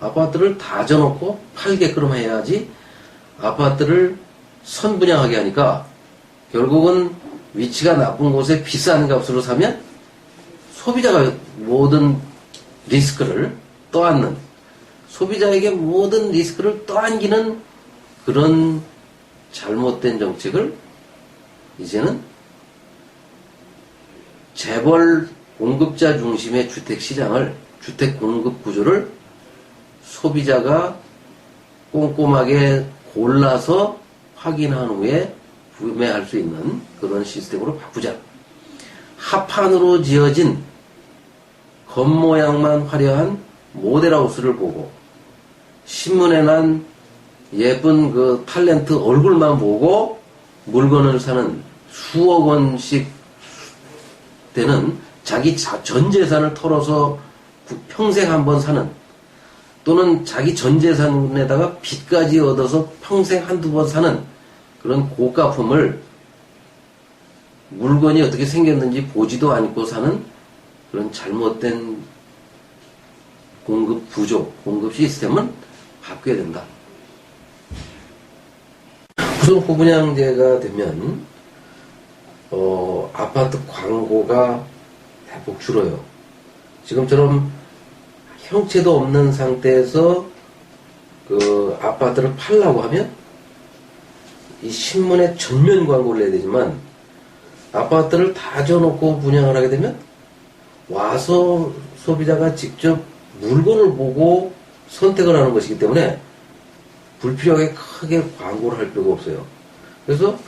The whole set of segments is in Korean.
아파트를 다 져놓고 팔게끔 해야지 아파트를 선분양하게 하니까 결국은 위치가 나쁜 곳에 비싼 값으로 사면 소비자가 모든 리스크를 떠안는, 소비자에게 모든 리스크를 떠안기는 그런 잘못된 정책을 이제는 재벌 공급자 중심의 주택시장을, 주택 공급 구조를 소비자가 꼼꼼하게 골라서 확인한 후에 구매할 수 있는 그런 시스템으로 바꾸자. 합판으로 지어진 겉모양만 화려한 모델하우스를 보고 신문에 난 예쁜 그 탤런트 얼굴만 보고 물건을 사는 수억 원씩 되는 자기 전 재산을 털어서 평생 한번 사는, 또는 자기 전 재산에다가 빚까지 얻어서 평생 한두 번 사는 그런 고가품을 물건이 어떻게 생겼는지 보지도 않고 사는 그런 잘못된 공급 구조, 공급 시스템은 바뀌어야 된다. 우선 후분양제가 되면 아파트 광고가 대폭 줄어요. 지금처럼 형체도 없는 상태에서 그 아파트를 팔라고 하면 이 신문에 전면 광고를 내야 되지만, 아파트를 다 져놓고 분양을 하게 되면 와서 소비자가 직접 물건을 보고 선택을 하는 것이기 때문에 불필요하게 크게 광고를 할 필요가 없어요. 그래서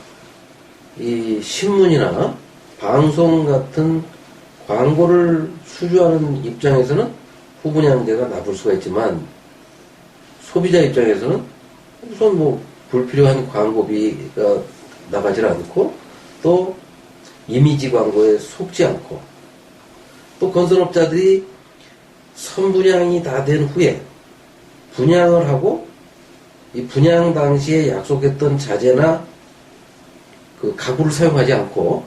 이 신문이나 방송 같은 광고를 수주하는 입장에서는 후분양제가 나쁠 수가 있지만, 소비자 입장에서는 우선 뭐 불필요한 광고비가 나가지 않고, 또 이미지 광고에 속지 않고, 또 건설업자들이 선분양이 다 된 후에 분양을 하고 이 분양 당시에 약속했던 자재나 그 가구를 사용하지 않고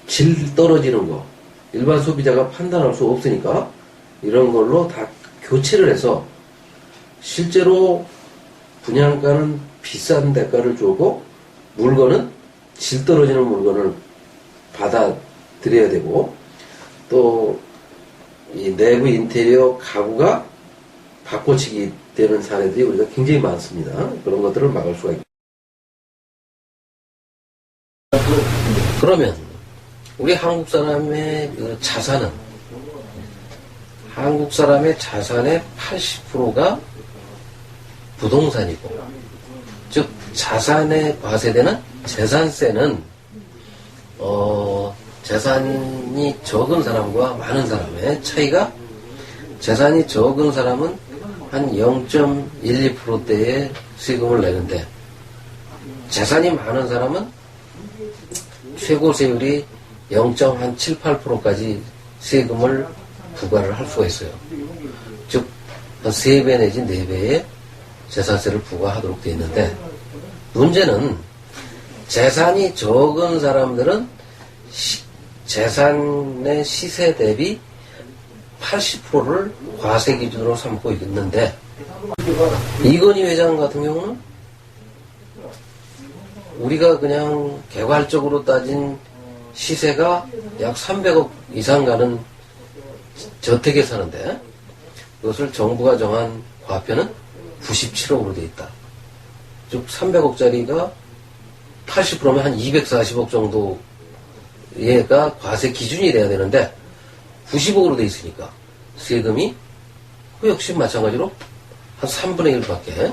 질 떨어지는 거, 일반 소비자가 판단할 수 없으니까 이런 걸로 다 교체를 해서 실제로 분양가는 비싼 대가를 주고 물건은 질 떨어지는 물건을 받아들여야 되고, 또 이 내부 인테리어 가구가 바꿔치기 되는 사례들이 우리가 굉장히 많습니다. 그런 것들을 막을 수가 있고. 그러면 우리 한국 사람의 그 자산은, 한국 사람의 자산의 80%가 부동산이고, 즉 자산에 과세되는 재산세는 재산이 적은 사람과 많은 사람의 차이가, 재산이 적은 사람은 한 0.12%대의 세금을 내는데, 재산이 많은 사람은 최고 세율이 0.78%까지 세금을 부과를 할 수가 있어요. 즉, 한 3배 내지 4배의 재산세를 부과하도록 되어 있는데, 문제는 재산이 적은 사람들은 재산의 시세 대비 80%를 과세 기준으로 삼고 있는데, 이건희 회장 같은 경우는 우리가 그냥 개괄적으로 따진 시세가 약 300억 이상 가는 저택에 사는데, 그것을 정부가 정한 과표는 97억으로 되어 있다. 즉 300억짜리가 80%면 한 240억 정도 얘가 과세 기준이 돼야 되는데 90억으로 돼 있으니까 세금이 그 역시 마찬가지로 한 3분의 1밖에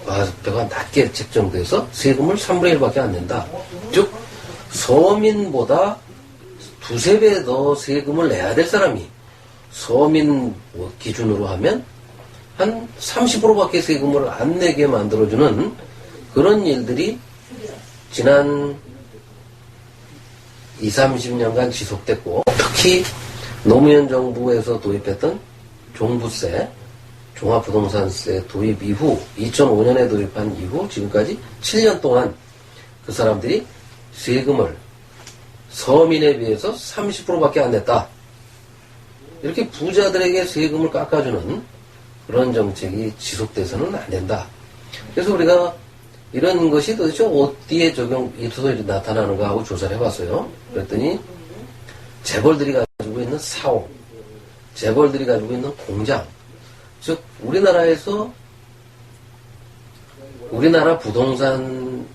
과세가 낮게 책정돼서 세금을 3분의 1밖에 안 낸다. 즉 서민보다 2~3배 더 세금을 내야 될 사람이 서민 기준으로 하면 한 30%밖에 세금을 안 내게 만들어주는 그런 일들이 지난 20~30년간 지속됐고, 특히 노무현 정부에서 도입했던 종부세, 종합부동산세 도입 이후 2005년에 도입한 이후 지금까지 7년 동안 그 사람들이 세금을 서민에 비해서 30%밖에 안 냈다. 이렇게 부자들에게 세금을 깎아주는 그런 정책이 지속돼서는 안 된다. 그래서 우리가 이런 것이 도대체 어디에 있어서 나타나는가 하고 조사를 해봤어요. 그랬더니 재벌들이 가지고 있는 사옥, 재벌들이 가지고 있는 공장, 즉 우리나라에서 우리나라 부동산의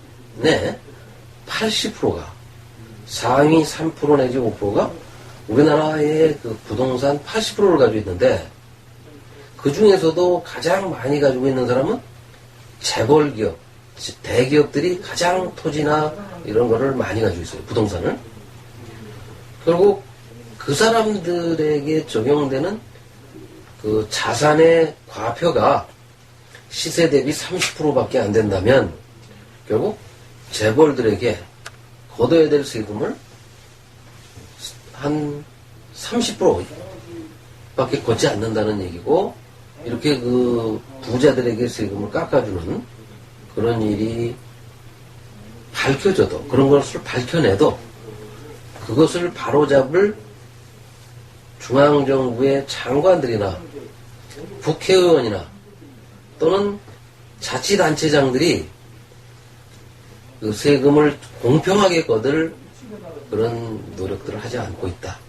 80%가 상위 3% 내지 5%가 우리나라의 그 부동산 80%를 가지고 있는데 그 중에서도 가장 많이 가지고 있는 사람은 재벌기업, 대기업들이 가장 토지나 이런 거를 많이 가지고 있어요. 부동산을. 결국 그 사람들에게 적용되는 그 자산의 과표가 시세 대비 30%밖에 안 된다면 결국 재벌들에게 걷어야 될 세금을 한 30%밖에 걷지 않는다는 얘기고, 이렇게 그 부자들에게 세금을 깎아주는 그런 일이 밝혀져도, 그런 것을 밝혀내도 그것을 바로잡을 중앙정부의 장관들이나 국회의원이나 또는 자치단체장들이 그 세금을 공평하게 걷을 그런 노력들을 하지 않고 있다.